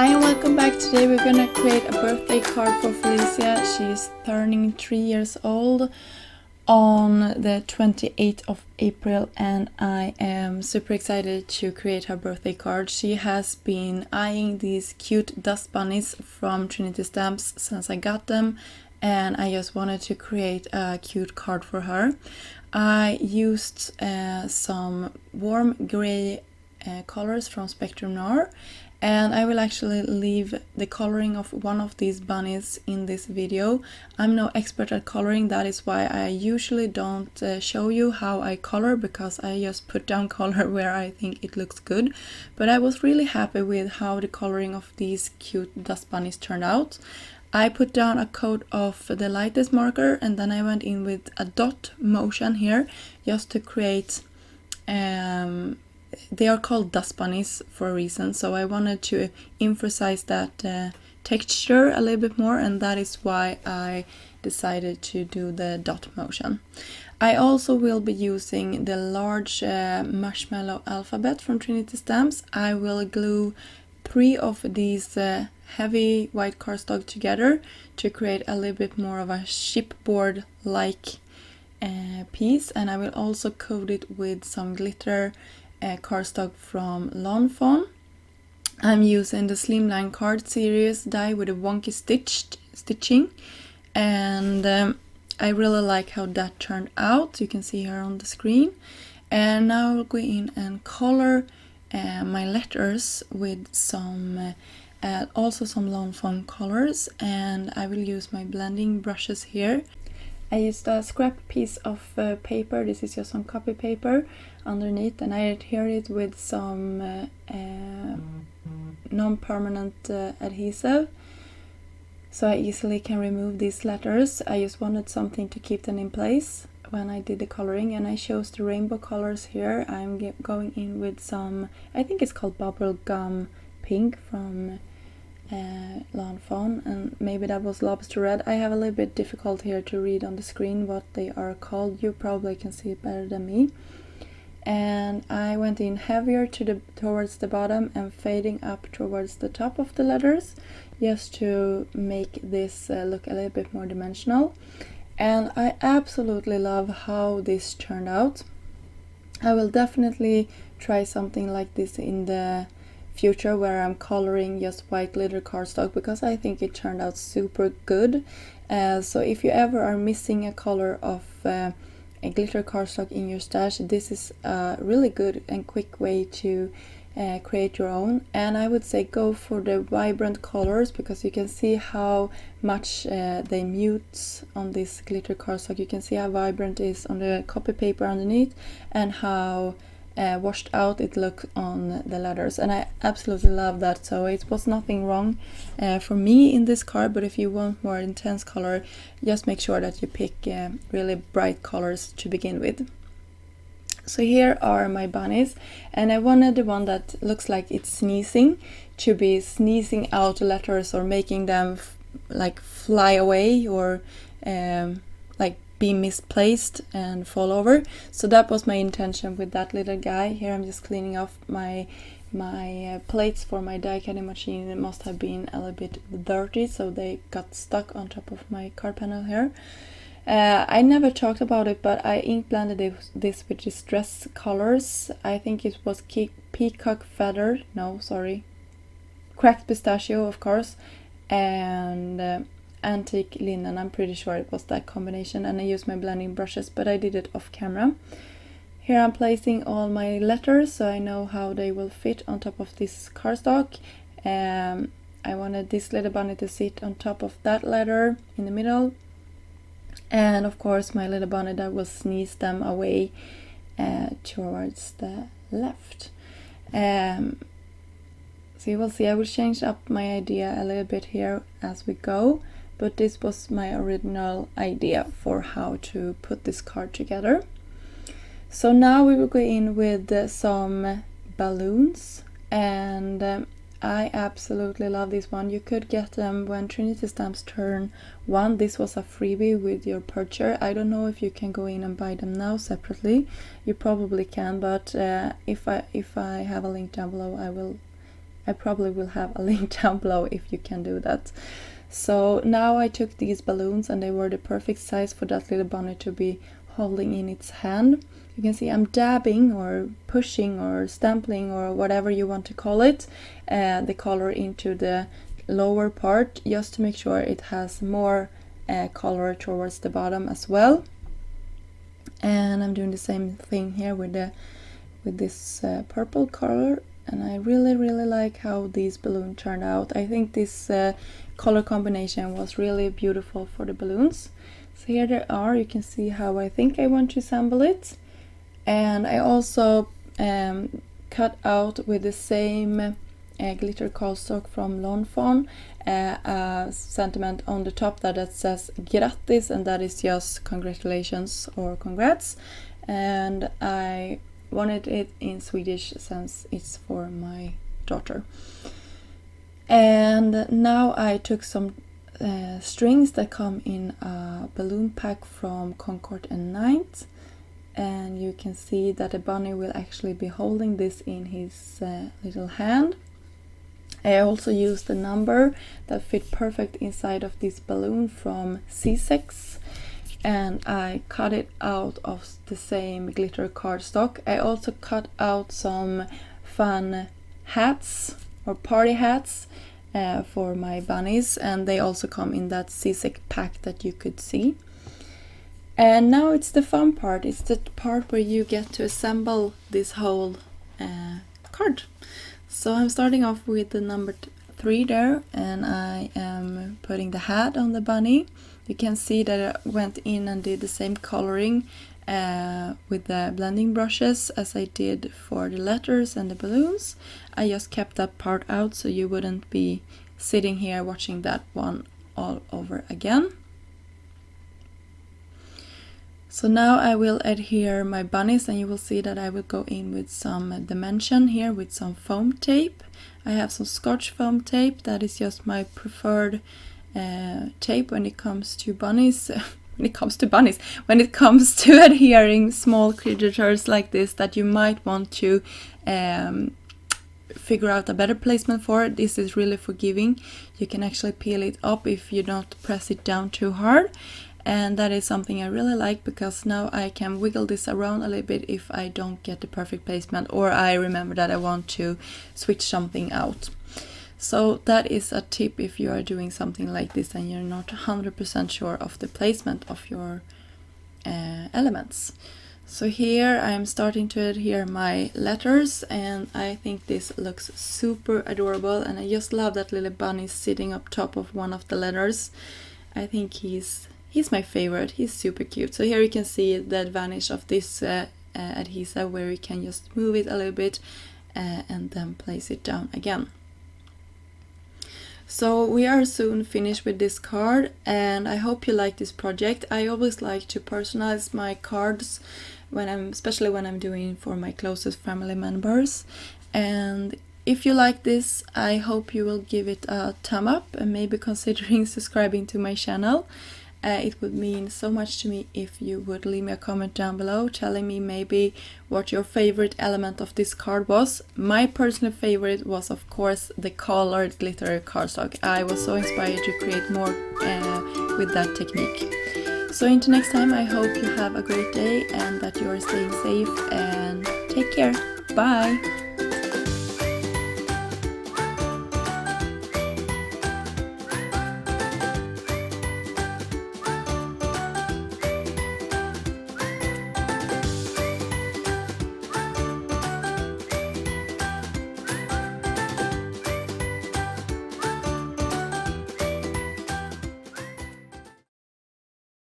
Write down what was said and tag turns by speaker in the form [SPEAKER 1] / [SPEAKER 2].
[SPEAKER 1] Hi and welcome back. Today we're gonna create a birthday card for Felicia. She's turning 3 years old on the 28th of April and I am super excited to create her birthday card. She has been eyeing these cute dust bunnies from Trinity Stamps since I got them, and I just wanted to create a cute card for her. I used some warm gray colors from Spectrum Noir, and I will actually leave the coloring of one of these bunnies in this video. I'm no expert at coloring, that is why I usually don't show you how I color, because I just put down color where I think it looks good. But I was really happy with how the coloring of these cute dust bunnies turned out. I put down a coat of the lightest marker and then I went in with a dot motion here just to create they are called dust bunnies for a reason, so I wanted to emphasize that texture a little bit more, and that is why I decided to do the dot motion. I also will be using the large Marshmallow Alphabet from Trinity Stamps. I will glue 3 of these heavy white cardstock together to create a little bit more of a chipboard-like piece, and I will also coat it with some glitter cardstock from Lawn Fawn. I'm using the Slimline card series die with a Wonky stitching, and I really like how that turned out. You can see her on the screen. And now I'll go in and color my letters with some also some Lawn Fawn colors, and I will use my blending brushes here. I used a scrap piece of paper, this is just some copy paper underneath, and I adhered it with some non-permanent adhesive, so I easily can remove these letters. I just wanted something to keep them in place when I did the coloring, and I chose the rainbow colors here. I'm going in with some, I think it's called bubble gum pink from Lawn Fawn, and maybe that was lobster red. I have a little bit difficult here to read on the screen what they are called. You probably can see it better than me. And I went in heavier towards the bottom and fading up towards the top of the letters, just to make this look a little bit more dimensional. And I absolutely love how this turned out. I will definitely try something like this in the future, where I'm coloring just white glitter cardstock, because I think it turned out super good. So if you ever are missing a color of a glitter cardstock in your stash, this is a really good and quick way to create your own. And I would say go for the vibrant colors, because you can see how much they mute on this glitter cardstock. You can see how vibrant it is on the copy paper underneath, and how washed out it looks on the letters, and I absolutely love that. So it was nothing wrong for me in this card, but if you want more intense color, just make sure that you pick really bright colors to begin with. So here are my bunnies, and I wanted the one that looks like it's sneezing to be sneezing out the letters, or making them like fly away, or like be misplaced and fall over. So that was my intention with that little guy. Here I'm just cleaning off my plates for my die cutting machine. It must have been a little bit dirty, so they got stuck on top of my card panel here. I never talked about it, but I ink blended this with distress colors. I think it was peacock feather, no sorry, cracked pistachio of course, and antique linen. I'm pretty sure it was that combination, and I used my blending brushes, but I did it off camera. Here I'm placing all my letters, so I know how they will fit on top of this cardstock. I wanted this little bunny to sit on top of that letter in the middle, and of course my little bunny that will sneeze them away towards the left. So you will see I will change up my idea a little bit here as we go, but this was my original idea for how to put this card together. So now we will go in with some balloons, and I absolutely love this one. You could get them when Trinity Stamps turn 1. This was a freebie with your purchase. I don't know if you can go in and buy them now separately. You probably can, but if I have a link down below, I will I probably will have a link down below if you can do that. So now I took these balloons and they were the perfect size for that little bunny to be holding in its hand. You can see I'm dabbing or pushing or stamping or whatever you want to call it, the color into the lower part, just to make sure it has more color towards the bottom as well. And I'm doing the same thing here with this purple color, and I really like how these balloons turned out. I think this color combination was really beautiful for the balloons. So here they are, you can see how I think I want to assemble it. And I also cut out with the same glitter cardstock from Lawn Fawn a sentiment on the top that says grattis, and that is just congratulations or congrats. And I wanted it in Swedish since it's for my daughter. And now I took some strings that come in a balloon pack from Concord and Knight, and you can see that the bunny will actually be holding this in his little hand. I also used a number that fit perfect inside of this balloon from C6, and I cut it out of the same glitter cardstock. I also cut out some fun hats or party hats for my bunnies, and they also come in that C6 pack that you could see. And now it's the fun part. It's the part where you get to assemble this whole card. So I'm starting off with the number 3 there, and I am putting the hat on the bunny. You can see that I went in and did the same coloring with the blending brushes as I did for the letters and the balloons. I just kept that part out so you wouldn't be sitting here watching that one all over again. So now I will adhere my bunnies, and you will see that I will go in with some dimension here with some foam tape. I have some Scotch foam tape. That is just my preferred tape when it comes to bunnies. When it comes to adhering small creatures like this that you might want to figure out a better placement for. This is really forgiving. You can actually peel it up if you don't press it down too hard. And that is something I really like, because now I can wiggle this around a little bit if I don't get the perfect placement, or I remember that I want to switch something out. So that is a tip if you are doing something like this and you're not 100% sure of the placement of your elements. So here I'm starting to adhere my letters, and I think this looks super adorable, and I just love that little bunny sitting up top of one of the letters. I think he's my favorite. He's super cute. So here you can see the advantage of this adhesive, where you can just move it a little bit and then place it down again. So we are soon finished with this card, and I hope you like this project. I always like to personalize my cards especially when I'm doing for my closest family members. And if you like this, I hope you will give it a thumb up and maybe considering subscribing to my channel. It would mean so much to me if you would leave me a comment down below telling me maybe what your favorite element of this card was. My personal favorite was, of course, the colored glitter cardstock. I was so inspired to create more with that technique. So until next time, I hope you have a great day and that you are staying safe, and take care. Bye!